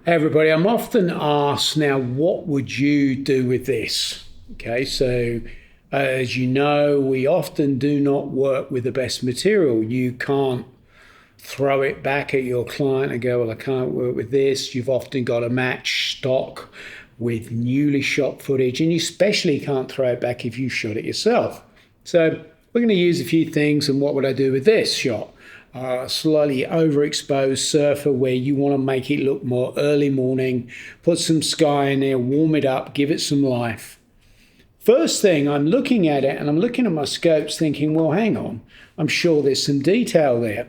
Hey everybody, I'm often asked now, what would you do with this? Okay, so as you know, we often do not work with the best material. You can't throw it back at your client and go, well, I can't work with this. You've often got to match stock with newly shot footage, and you especially can't throw it back if you shot it yourself. So we're going to use a few things, and what would I do with this shot? Slightly overexposed surfer where you want to make it look more early morning, put some sky in there, warm it up, give it some life. First thing, I'm looking at it and I'm looking at my scopes thinking, well, hang on, I'm sure there's some detail there.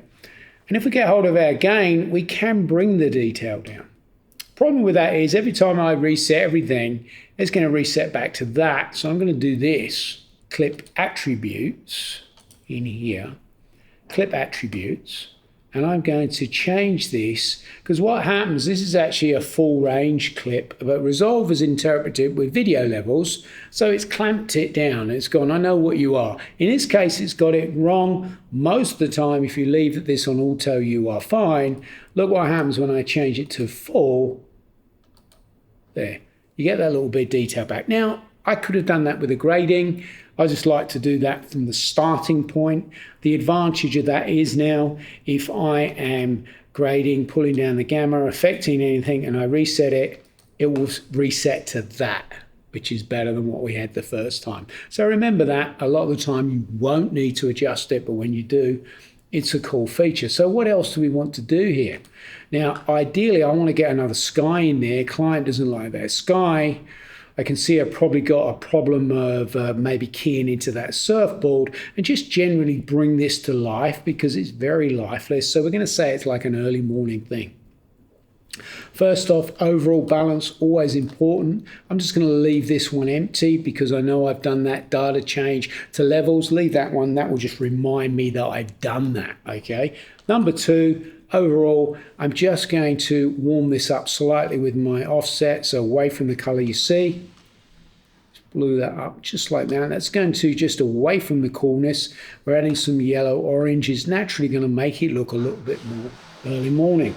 And if we get hold of our gain, we can bring the detail down. Problem with that is every time I reset everything, it's going to reset back to that. So I'm going to do this, clip attributes in here. Clip attributes, and I'm going to change this because what happens, this is actually a full range clip, but Resolve has interpreted with video levels, so it's clamped it down. It's gone, I know what you are. In this case, it's got it wrong. Most of the time, if you leave this on auto, you are fine. Look what happens when I change it to full. There, you get that little bit of detail back. Now, I could have done that with a grading. I just like to do that from the starting point. The advantage of that is now, if I am grading, pulling down the gamma, affecting anything, and I reset it, it will reset to that, which is better than what we had the first time. So remember that. A lot of the time you won't need to adjust it, but when you do, it's a cool feature. So what else do we want to do here? Now, ideally, I want to get another sky in there. Client doesn't like that sky. I can see I've probably got a problem of maybe keying into that surfboard and just generally bring this to life because it's very lifeless. So we're going to say it's like an early morning thing. First off, overall balance, always important. I'm just going to leave this one empty because I know I've done that data change to levels. Leave that one. That will just remind me that I've done that, okay? Number two, overall, I'm just going to warm this up slightly with my offset, so away from the color you see. Just blew that up just like that. That's going to just away from the coolness. We're adding some yellow. Orange is naturally going to make it look a little bit more early morning.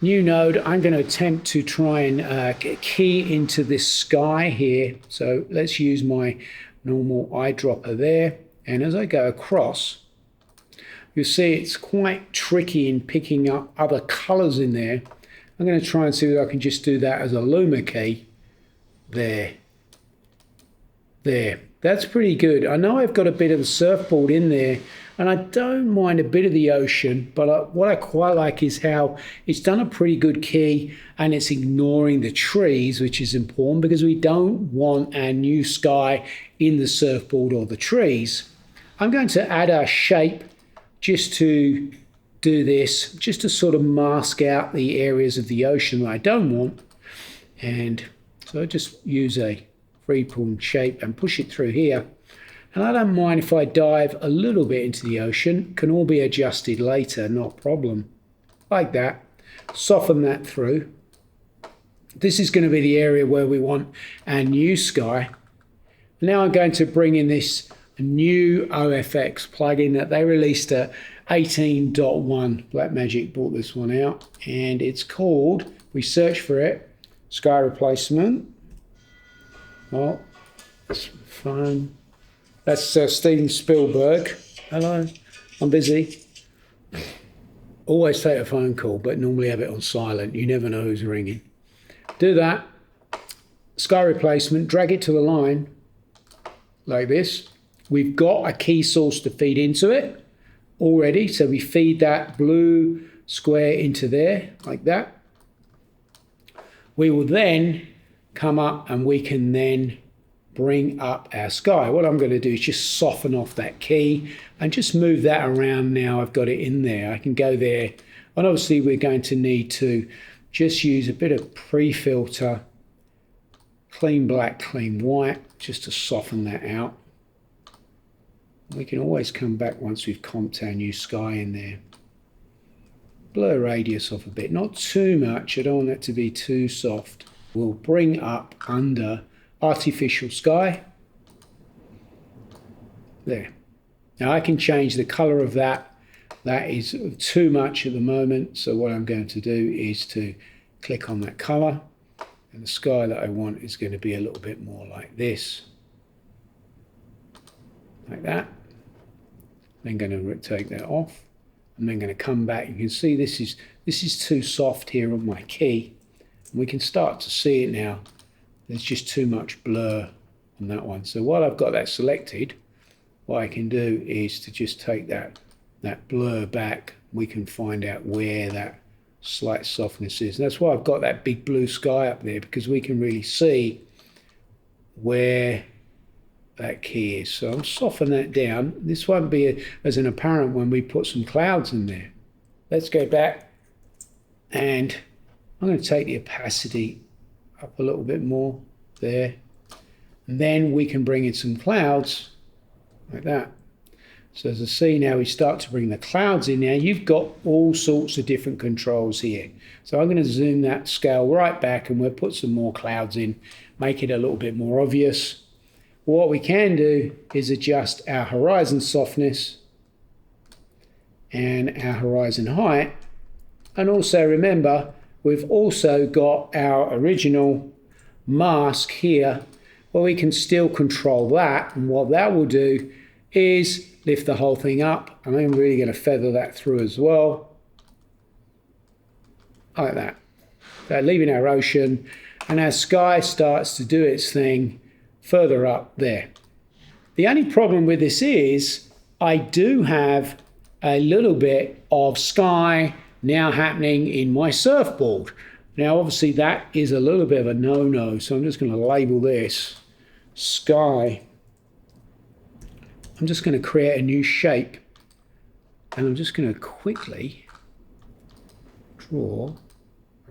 New node, I'm going to attempt to try and key into this sky here. So let's use my normal eyedropper there. And as I go across, you'll see it's quite tricky in picking up other colors in there. I'm going to try and see if I can just do that as a luma key. There. There. That's pretty good. I know I've got a bit of the surfboard in there, and I don't mind a bit of the ocean, but what I quite like is how it's done a pretty good key, and it's ignoring the trees, which is important because we don't want our new sky in the surfboard or the trees. I'm going to add a shape just to do this, just to sort of mask out the areas of the ocean that I don't want. And so I just use a freeform shape and push it through here. And I don't mind if I dive a little bit into the ocean, can all be adjusted later, not a problem. Like that, soften that through. This is going to be the area where we want our new sky. Now I'm going to bring in this new OFX plugin that they released at 18.1. Blackmagic brought this one out, and it's called, we search for it, Sky Replacement. Oh, it's fine. That's Steven Spielberg. Hello, I'm busy. Always take a phone call, but normally have it on silent. You never know who's ringing. Do that. Sky Replacement, drag it to the line like this. We've got a key source to feed into it already. So we feed that blue square into there like that. We will then come up and we can then bring up our sky. What I'm going to do is just soften off that key and just move that around. Now I've got it in there. I can go there. And obviously we're going to need to just use a bit of pre-filter, clean black, clean white, just to soften that out. We can always come back once we've comped our new sky in there. Blur radius off a bit, not too much. I don't want that to be too soft. We'll bring up under artificial sky. There. Now I can change the color of that. That is too much at the moment. So what I'm going to do is to click on that color, and the sky that I want is going to be a little bit more like this, like that. Then going to take that off, and then going to come back. You can see this is too soft here on my key, and we can start to see it now. There's just too much blur on that one. So while I've got that selected, what I can do is to just take that blur back. We can find out where that slight softness is. And that's why I've got that big blue sky up there, because we can really see where that key is. So I'll soften that down. This won't be as an apparent when we put some clouds in there. Let's go back, and I'm going to take the opacity up a little bit more there. And then we can bring in some clouds like that. So as I see now, we start to bring the clouds in. Now you've got all sorts of different controls here. So I'm going to zoom that scale right back, and we'll put some more clouds in, make it a little bit more obvious. What we can do is adjust our horizon softness and our horizon height. And also remember, we've also got our original mask here, where we can still control that. And what that will do is lift the whole thing up. And I'm really going to feather that through as well, like that. So leaving our ocean, and our sky starts to do its thing further up there. The only problem with this is I do have a little bit of sky now happening in my surfboard. Now obviously that is a little bit of a no-no, so I'm just going to label this sky. I'm just going to create a new shape, and I'm just going to quickly draw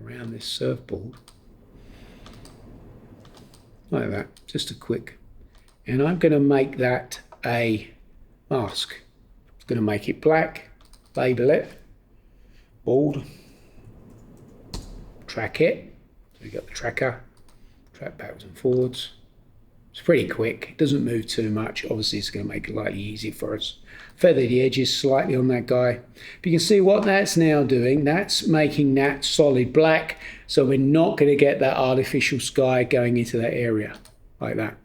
around this surfboard like that, just a quick, and I'm going to make that a mask. I'm going to make it black, label it, bold, track it. So we got the tracker, track backwards and forwards. It's pretty quick, it doesn't move too much. Obviously it's going to make it slightly easier for us. Feather the edges slightly on that guy. But you can see what that's now doing. That's making that solid black, so we're not going to get that artificial sky going into that area like that.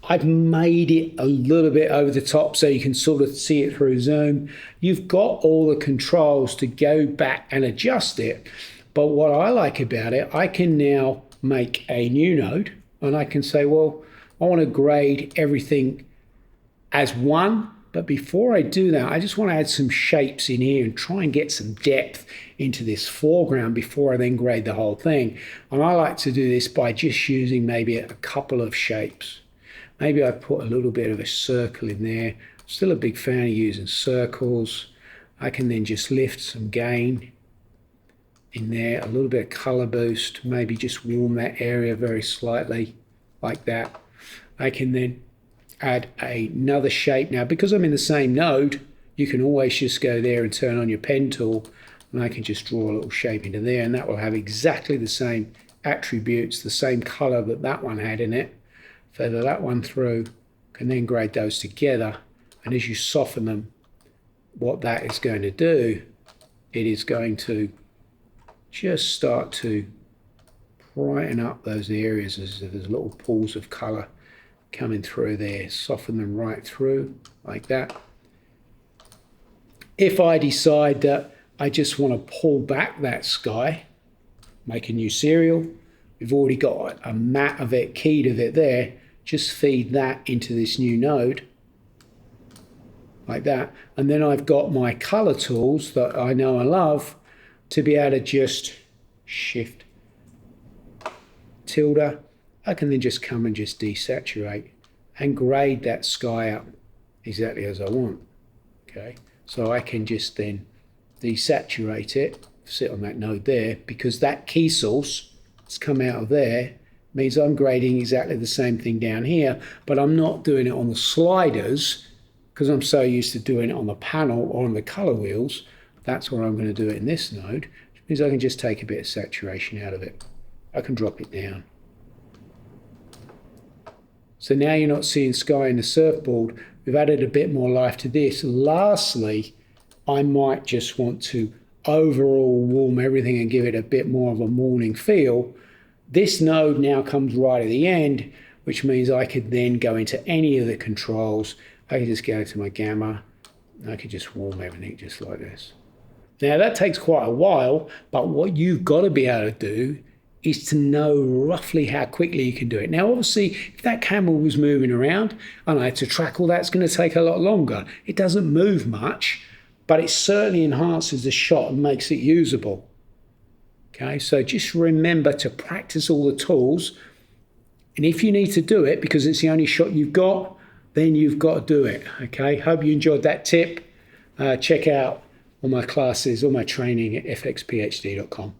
I've made it a little bit over the top so you can sort of see it through zoom. You've got all the controls to go back and adjust it. But what I like about it, I can now make a new node, and I can say, well, I want to grade everything as one, but before I do that, I just want to add some shapes in here and try and get some depth into this foreground before I then grade the whole thing. And I like to do this by just using maybe a couple of shapes. Maybe I put a little bit of a circle in there. I'm still a big fan of using circles. I can then just lift some gain in there, a little bit of color boost, maybe just warm that area very slightly like that. I can then add another shape. Now because I'm in the same node, you can always just go there and turn on your pen tool, and I can just draw a little shape into there, and that will have exactly the same attributes, the same color that that one had in it. Feather that one through, can then grade those together, and as you soften them, what that is going to do, it is going to just start to brighten up those areas as there's little pools of color coming through there. Soften them right through like that. If I decide that I just want to pull back that sky, make a new serial, we've already got a mat of it, keyed of it there, just feed that into this new node like that, and then I've got my color tools that I know I love to be able to just shift, tilde. I can then just come and just desaturate and grade that sky up exactly as I want. Okay, so I can just then desaturate it, sit on that node there, because that key source that's come out of there means I'm grading exactly the same thing down here, but I'm not doing it on the sliders because I'm so used to doing it on the panel or on the color wheels. That's where I'm going to do it in this node, which means I can just take a bit of saturation out of it. I can drop it down. So now you're not seeing sky in the surfboard. We've added a bit more life to this. Lastly, I might just want to overall warm everything and give it a bit more of a morning feel. This node now comes right at the end, which means I could then go into any of the controls. I can just go to my gamma. I could just warm everything just like this. Now that takes quite a while, but what you've got to be able to do is to know roughly how quickly you can do it. Now obviously, if that camera was moving around and I had to track all that, it's going to take a lot longer. It doesn't move much, but it certainly enhances the shot and makes it usable. Okay, so just remember to practice all the tools. And if you need to do it because it's the only shot you've got, then you've got to do it. Okay, hope you enjoyed that tip. Check out all my classes, all my training at fxphd.com.